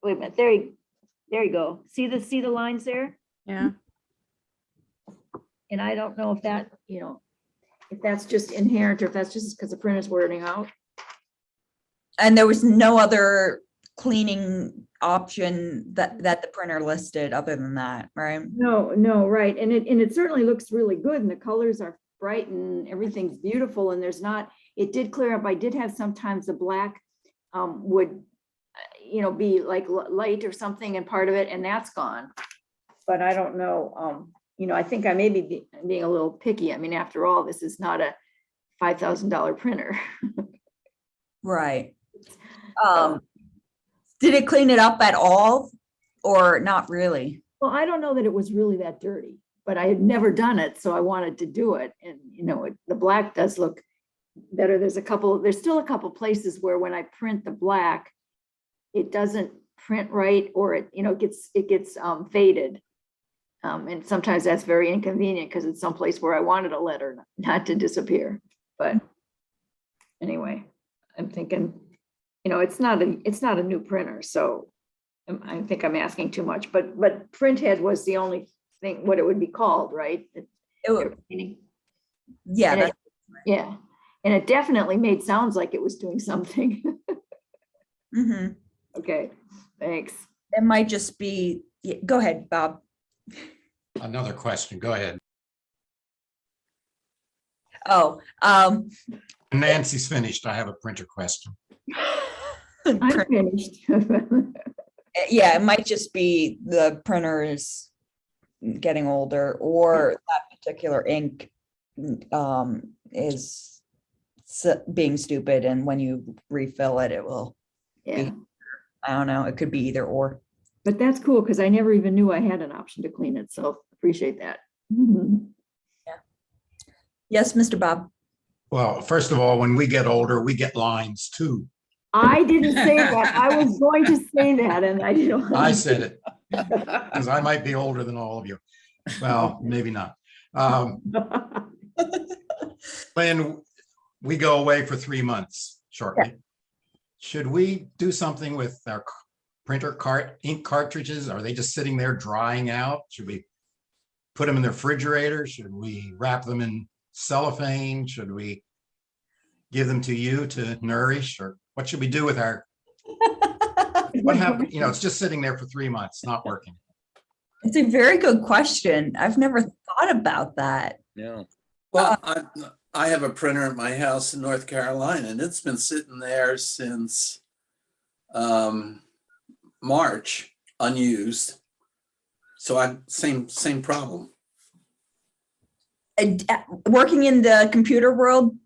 Wait a minute. There you go. See the lines there? Yeah. And I don't know if that, if that's just inherent or if that's just because the printer's wearing out. And there was no other cleaning option that the printer listed other than that, right? No, right. And it certainly looks really good and the colors are bright and everything's beautiful and there's not, it did clear up. I did have sometimes the black would, be like light or something and part of it, and that's gone. But I don't know, I think I may be being a little picky. I mean, after all, this is not a $5,000 printer. Right. Did it clean it up at all or not really? Well, I don't know that it was really that dirty, but I had never done it, so I wanted to do it. And, the black does look better. There's still a couple places where when I print the black, it doesn't print right, or it gets faded. And sometimes that's very inconvenient because it's someplace where I wanted a letter not to disappear. But anyway, I'm thinking, it's not a new printer, so I think I'm asking too much. But printhead was the only thing, what it would be called, right? Yeah. Yeah, and it definitely made sounds like it was doing something. Mm-hmm. Okay, thanks. It might just be, yeah, go ahead, Bob. Another question, go ahead. Oh, Nancy's finished. I have a printer question. I'm finished. yeah, it might just be the printer is getting older, or that particular ink is being stupid, and when you refill it, it will, Yeah, I don't know, it could be either or. but that's cool because I never even knew I had an option to clean it, so appreciate that. Yes, Mr. Bob. Well, first of all, when we get older, we get lines too. I didn't say that. I was going to say that and I didn't. I said it because I might be older than all of you. Well, maybe not. When we go away for 3 months shortly, should we do something with our printer ink cartridges? Are they just sitting there drying out? Should we put them in the refrigerator? Should we wrap them in cellophane? Should we give them to you to nourish, or what should we do with our, what happened? You know, it's just sitting there for 3 months, not working. It's a very good question. I've never thought about that. Yeah. Well, I have a printer at my house in North Carolina, and it's been sitting there since March, unused. So I'm same problem. Working in the computer world,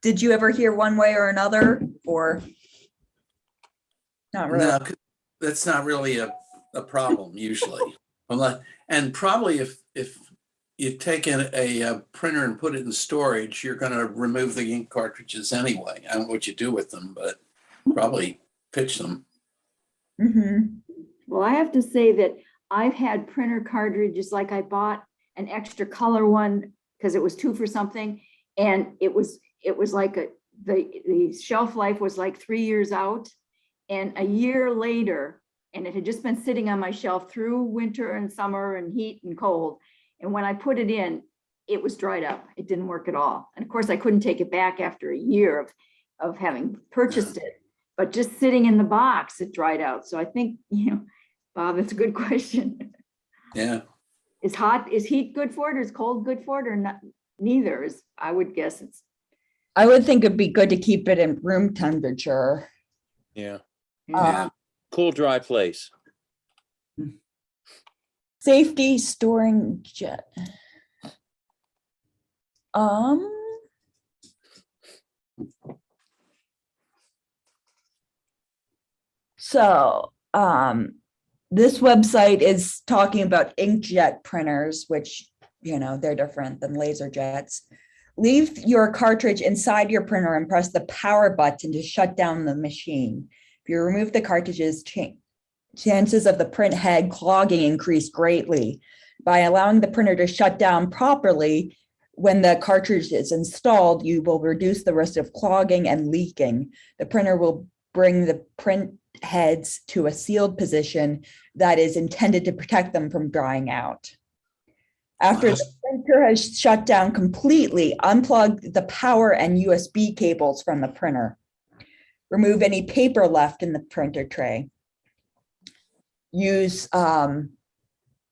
did you ever hear one way or another, or not really? No, that's not really a problem usually. And probably if you take a printer and put it in storage, you're going to remove the ink cartridges anyway. I don't know what you do with them, but probably pitch them. Mm-hmm. Well, I have to say that I've had printer cartridges, like I bought an extra color one because it was 2 for something. And it was like the shelf life was like 3 years out. And a year later, and it had just been sitting on my shelf through winter and summer and heat and cold. And when I put it in, it was dried up. It didn't work at all. And of course, I couldn't take it back after a year of having purchased it. But just sitting in the box, it dried out. So I think, Bob, that's a good question. Yeah. Is heat good for it, or is cold good for it, or not? Neither is, I would guess I would think it'd be good to keep it in room temperature. Yeah. Yeah. Cool, dry place. Safety storing jet. So, this website is talking about inkjet printers, which, they're different than laser jets. Leave your cartridge inside your printer and press the power button to shut down the machine. If you remove the cartridges, chances of the print head clogging increase greatly. By allowing the printer to shut down properly, when the cartridge is installed, you will reduce the risk of clogging and leaking. The printer will bring the print heads to a sealed position that is intended to protect them from drying out. After the printer has shut down completely, unplug the power and USB cables from the printer. Remove any paper left in the printer tray. Use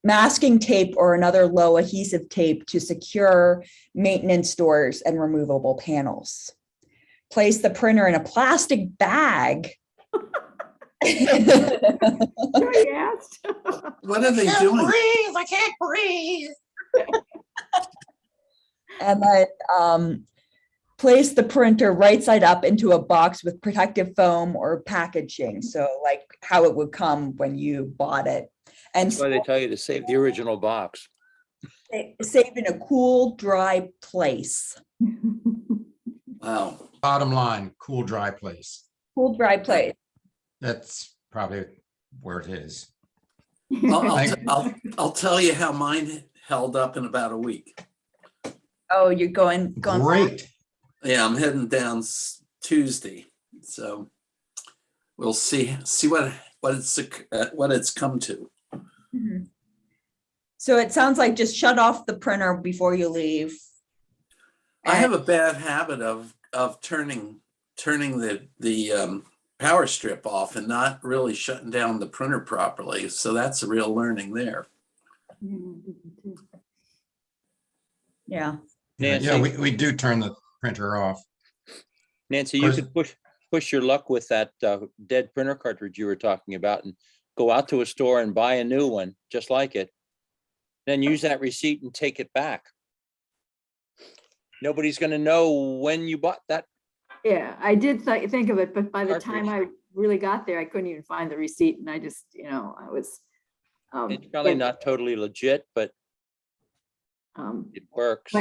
masking tape or another low adhesive tape to secure maintenance doors and removable panels. Place the printer in a plastic bag. What are they doing? I can't breathe. And then place the printer right side up into a box with protective foam or packaging. So like how it would come when you bought it. And That's why they tell you to save the original box. save in a cool, dry place. Wow. Bottom line, cool, dry place. Cool, dry place. That's probably where it is. I'll tell you how mine held up in about a week. Oh, you're going. Great. Yeah, I'm heading down Tuesday, so we'll see what it's come to. Mhm. So it sounds like just shut off the printer before you leave. I have a bad habit of turning the power strip off and not really shutting down the printer properly. So that's a real learning there. Yeah. Yeah, Nancy, we do turn the printer off. Nancy, you course. could push your luck with that dead printer cartridge you were talking about and go out to a store and buy a new one, just like it. Then use that receipt and take it back. Nobody's gonna know when you bought that. Yeah, I did think of it, but by the time Cartridge. I really got there, I couldn't even find the receipt and I just, I was. It's probably yeah, not totally legit, but it works.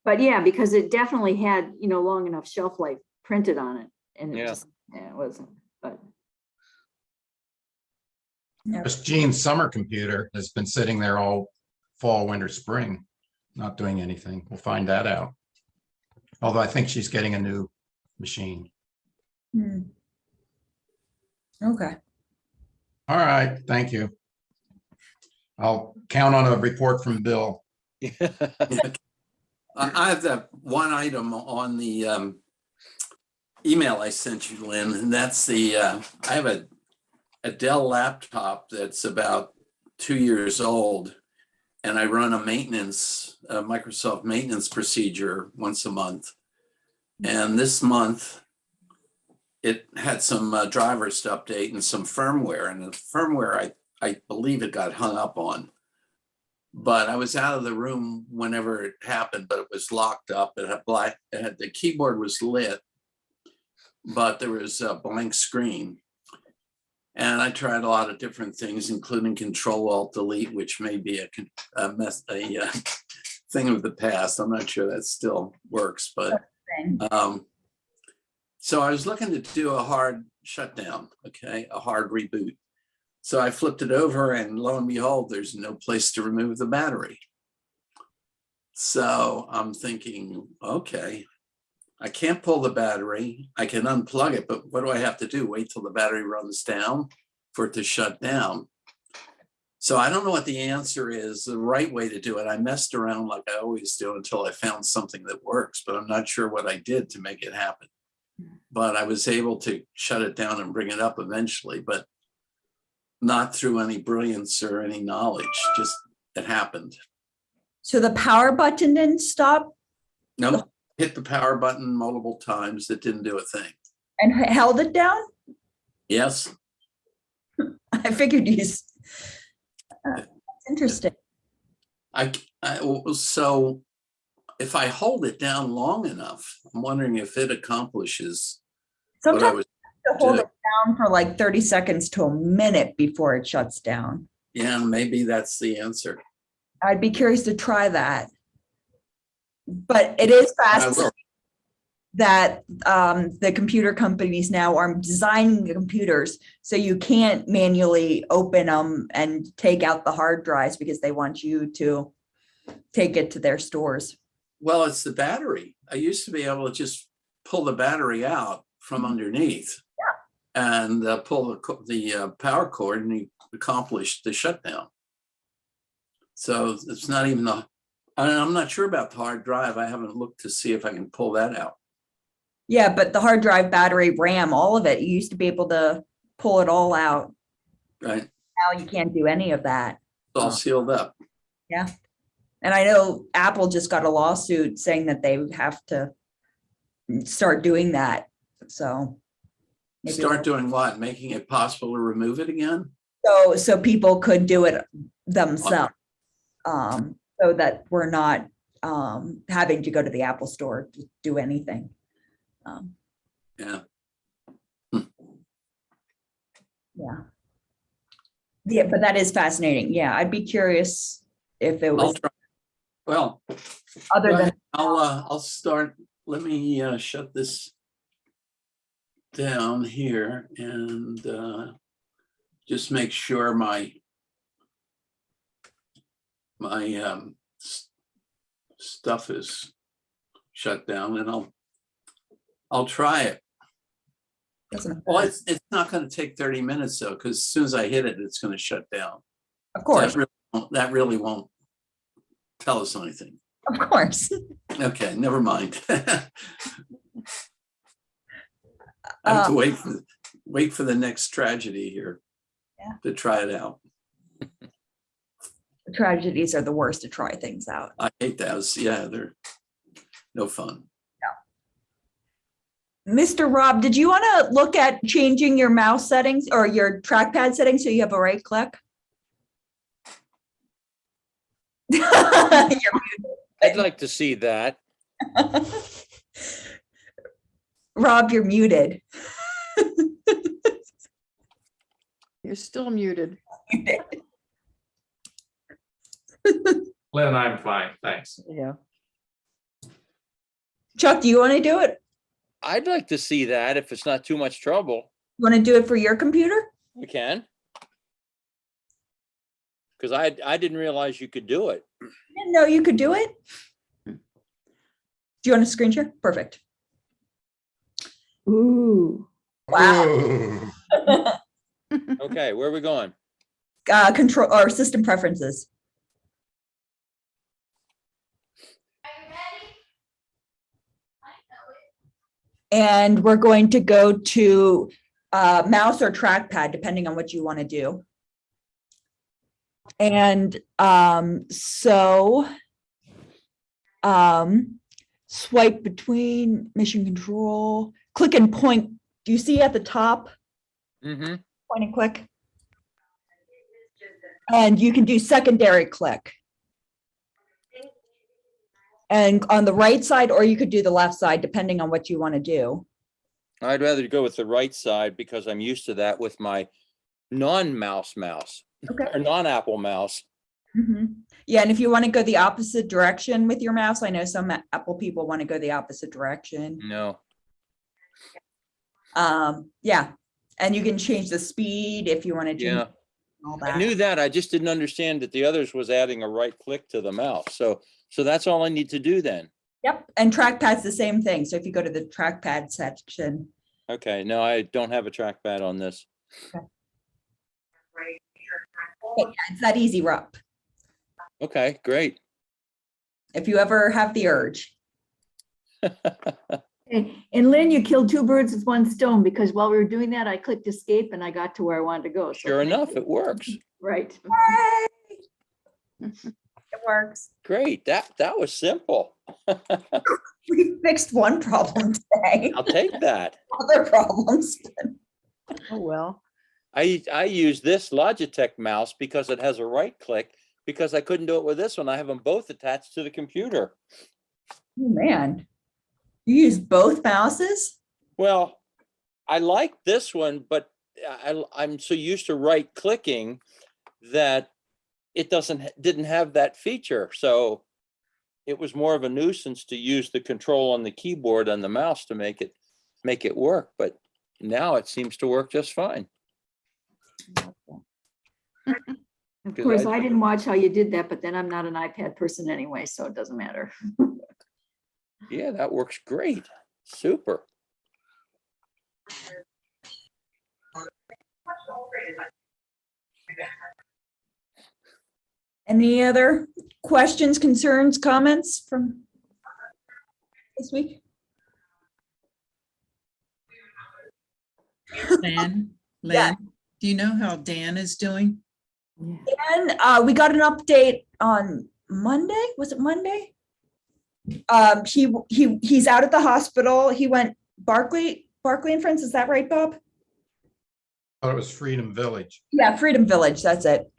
But yeah, because it definitely had, long enough shelf life printed on it and it Yeah. just, it wasn't, but. This Jean's summer computer has been sitting there all fall, winter, spring, not doing anything. We'll find that out. Although I think she's getting a new machine. Hmm. Okay. All right, thank you. I'll count on a report from Bill. I have that one item on the email I sent you, Lynn, and that's the, I have a Dell laptop that's about 2 years old, and I run a Microsoft maintenance procedure once a month. And this month, it had some drivers to update and some firmware, and the firmware I believe it got hung up on. But I was out of the room whenever it happened, but it was locked up. It had the keyboard was lit, but there was a blank screen. And I tried a lot of different things, including Control-Alt-Delete, which may be a thing of the past. I'm not sure that still works, but so I was looking to do a hard shutdown, okay, a hard reboot. So I flipped it over and lo and behold, there's no place to remove the battery. So I'm thinking, okay, I can't pull the battery. I can unplug it, but what do I have to do? Wait till the battery runs down for it to shut down. So I don't know what the answer is, the right way to do it. I messed around like I always do until I found something that works, but I'm not sure what I did to make it happen. But I was able to shut it down and bring it up eventually, but not through any brilliance or any knowledge, just it happened. So the power button didn't stop No, hit the power button multiple times. It didn't do a thing. and held it down? Yes. I figured that's interesting. So if I hold it down long enough, I'm wondering if it accomplishes what I Sometimes was. you have to hold it down for like 30 seconds to a minute before it shuts down. Yeah, maybe that's the answer. I'd be curious to try that. But it is fascinating that the computer companies now are designing the computers so you can't manually open them and take out the hard drives because they want you to take it to their stores. Well, it's the battery. I used to be able to just pull the battery out from underneath and pull the power cord, and you accomplish the shutdown. So it's not even I'm not sure about the hard drive. I haven't looked to see if I can pull that out. Yeah, but the hard drive, battery, RAM, all of it, you used to be able to pull it all out. Right. Now you can't do any of that. It's all sealed up. Yeah. And I know Apple just got a lawsuit saying that they have to start doing that. So maybe Start doing what? Making it possible to remove it again? so people could do it themselves. So that we're not having to go to the Apple store to do anything. Yeah. Yeah, but that is fascinating. Yeah, I'd be curious if it I'll was try. Well, other go than ahead. I'll start. Let me shut this down here and just make sure my stuff is shut down, and I'll try it. Well, it's not going to take 30 minutes though, because as soon as I hit it, it's going to shut down. Of course. That really won't tell us anything. Of course. Okay, never mind. I have to wait for the next tragedy here Yeah. to try it out. Tragedies are the worst to try things out. I hate those. Yeah, they're no fun. Mr. Rob, did you want to look at changing your mouse settings or your trackpad settings so you have a right click? I'd like to see that. Rob, you're muted. You're still muted. Lynn, I'm fine, thanks. Yeah. Chuck, do you want to do it? I'd like to see that if it's not too much trouble. You want to do it for your computer? We can. Because I didn't realize you could do it. Didn't know you could do it. Do you want to screen share? Perfect. Ooh. Wow. Ooh. Okay, where are we going? Control or system preferences. And we're going to go to mouse or trackpad, depending on what you want to do. And swipe between mission control, click and point. Do you see at the top? Mm-hmm. Point and click. And you can do secondary click. And on the right side, or you could do the left side, depending on what you want to do. I'd rather go with the right side because I'm used to that with my non-mouse mouse Okay. or non-Apple mouse. Mhm. Yeah, and if you want to go the opposite direction with your mouse, I know some Apple people want to go the opposite direction. No. Yeah, and you can change the speed if you want to change Yeah. all I that. knew that. I just didn't understand that the others was adding a right click to the mouse. So that's all I need to do then. Yep, and trackpad's the same thing. So if you go to the trackpad section. Okay, no, I don't have a trackpad on this. Yeah, it's that easy, Rob. Okay, great. If you ever have the urge. And Lynn, you killed two birds with one stone because while we were doing that, I clicked escape and I got to where I wanted to go. So Sure thank enough, you. it works. Right. It works. Great. That was simple. We fixed one problem today. I'll take that. Other problems. Oh, well. I use this Logitech mouse because it has a right click, because I couldn't do it with this one. I have them both attached to the computer. Oh, man. You use both mouses? Well, I like this one, but I'm so used to right clicking that it didn't have that feature. So it was more of a nuisance to use the control on the keyboard and the mouse to make it work. But now it seems to work just fine. Of course, I didn't watch how you did that, but then I'm not an iPad person anyway, so it doesn't matter. Yeah, that works great. Super. Any other questions, concerns, comments from this week? Dan, Yeah. Lynn, do you know how Dan is doing? And we got an update on Monday. Was it Monday? He's out at the hospital. He went Barclay and Friends. Is that right, Bob? Thought it was Freedom Village. Yeah, Freedom Village. That's it.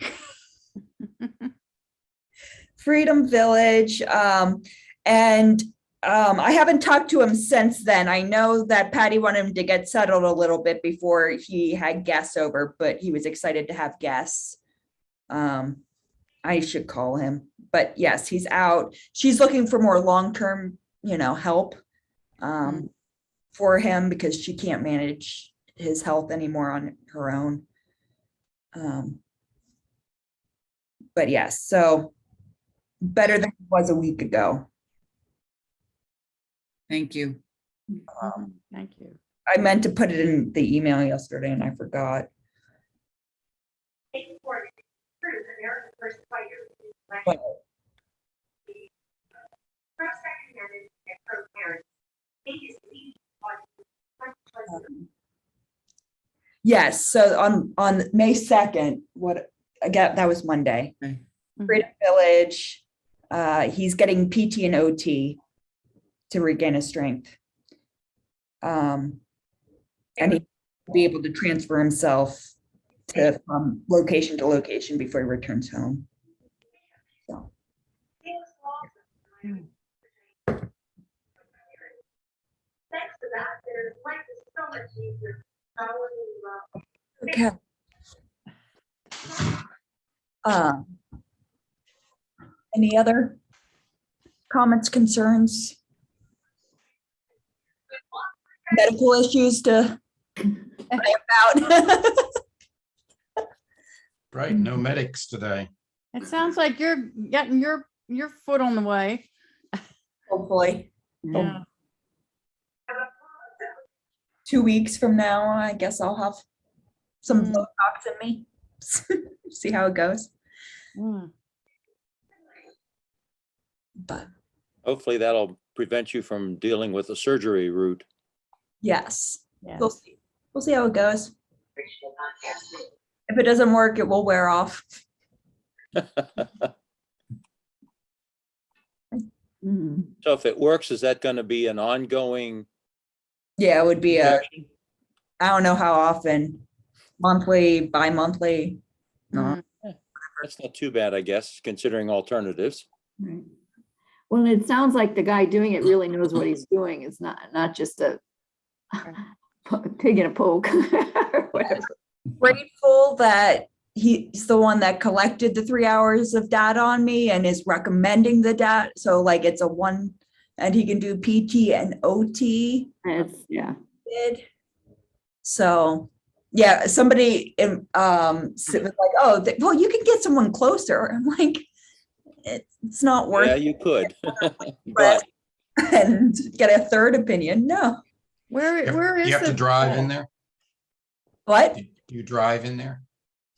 Freedom Village. And I haven't talked to him since then. I know that Patty wanted him to get settled a little bit before he had guests over, but he was excited to have guests. I should call him, but yes, he's out. She's looking for more long-term, help for him because she can't manage his health anymore on her own. But yes, so better than it was a week ago. Thank you. Thank you. I meant to put it in the email yesterday and I forgot. But- Yes, so on May 2nd, what, again, that was Monday. Okay. Freedom Village, he's getting PT and OT to regain his strength. And he'll be able to transfer himself from location to location before he returns home. So. Okay. Any other comments, concerns? Medical issues to worry about? Right, no medics today. It sounds like you're getting your foot on the way. Hopefully. Yeah. 2 weeks from now, I guess I'll have some Mm. Botox in me. See how it goes. Mm. But Hopefully that'll prevent you from dealing with the surgery route. yes, Yeah. we'll see. We'll see how it goes. If it doesn't work, it will wear off. Mm. So if it works, is that going to be an ongoing Yeah, it would be a, injection? I don't know how often, monthly, bi-monthly. Mm. That's not too bad, I guess, considering alternatives. Right. Well, and it sounds like the guy doing it really knows what he's doing. It's not just a pig in a poke or whatever. Grateful that he's the one that collected the 3 hours of data on me and is recommending the data. So like it's a one, and he can do PT and OT. Yeah. Did. So, yeah, somebody was like, oh, well, you can get someone closer. I'm like, it's not worth Yeah, it. you could. But And get a third opinion. No. Where is You have to the- drive in there? What? Do you drive in there?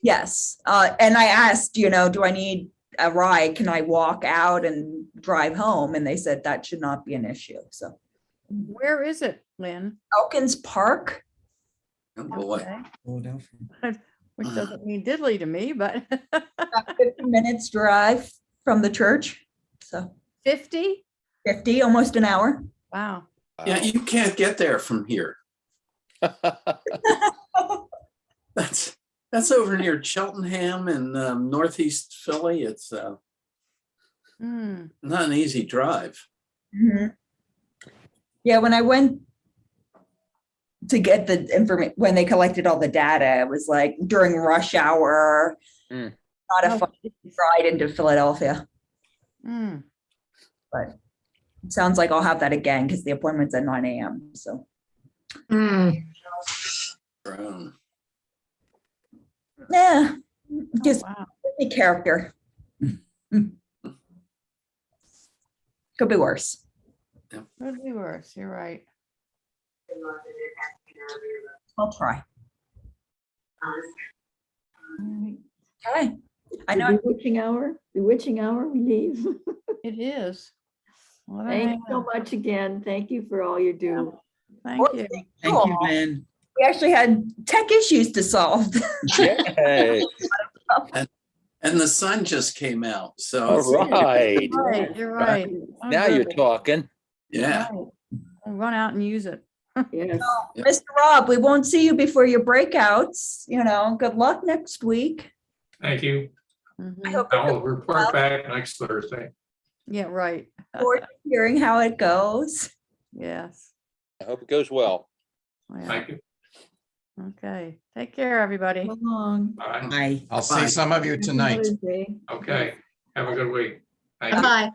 Yes. And I asked, do I need a ride? Can I walk out and drive home? And they said that should not be an issue. So Where is it, Lynn? Elkins Park. Oh, boy. Okay. Which doesn't mean diddly to me, but About 50 minutes drive from the church. So 50? 50, almost an hour. Wow. Yeah, you can't get there from here. That's over near Cheltenham and northeast Philly. It's Mm. not an easy drive. Mhm. Yeah, when I went to get the information, when they collected all the data, it was like during rush hour, Mm. not a Oh, fun geez. ride into Philadelphia. Mm. But it sounds like I'll have that again because the appointment's at 9 a.m. So Brown. yeah, just Wow. the character. Could be worse. Could be worse. You're right. I'll try. Mm, Okay. I The know. Bewitching hour, we leave. It is. Well, Thank you so much again. Thank you for all you do. Thank you. Thank you, Lynn. We actually had tech issues to solve. Yay. And the sun just came out. So All right. Right, you're right. Oh, Now you're good. talking. yeah. Right. I'll run out and use it. Yes. Mr. Rob, we won't see you before your breakouts. Good luck next week. Thank you. I Mhm. hope I'll report back next Thursday. Yeah, right. forward to hearing how it goes. Yes. I hope it goes well. Yeah. Thank you. Okay. Take care, everybody. So long. Bye. Bye. I'll see some of you Happy tonight. Mother's Day. Okay. Have a good week. Thank you. Bye-bye.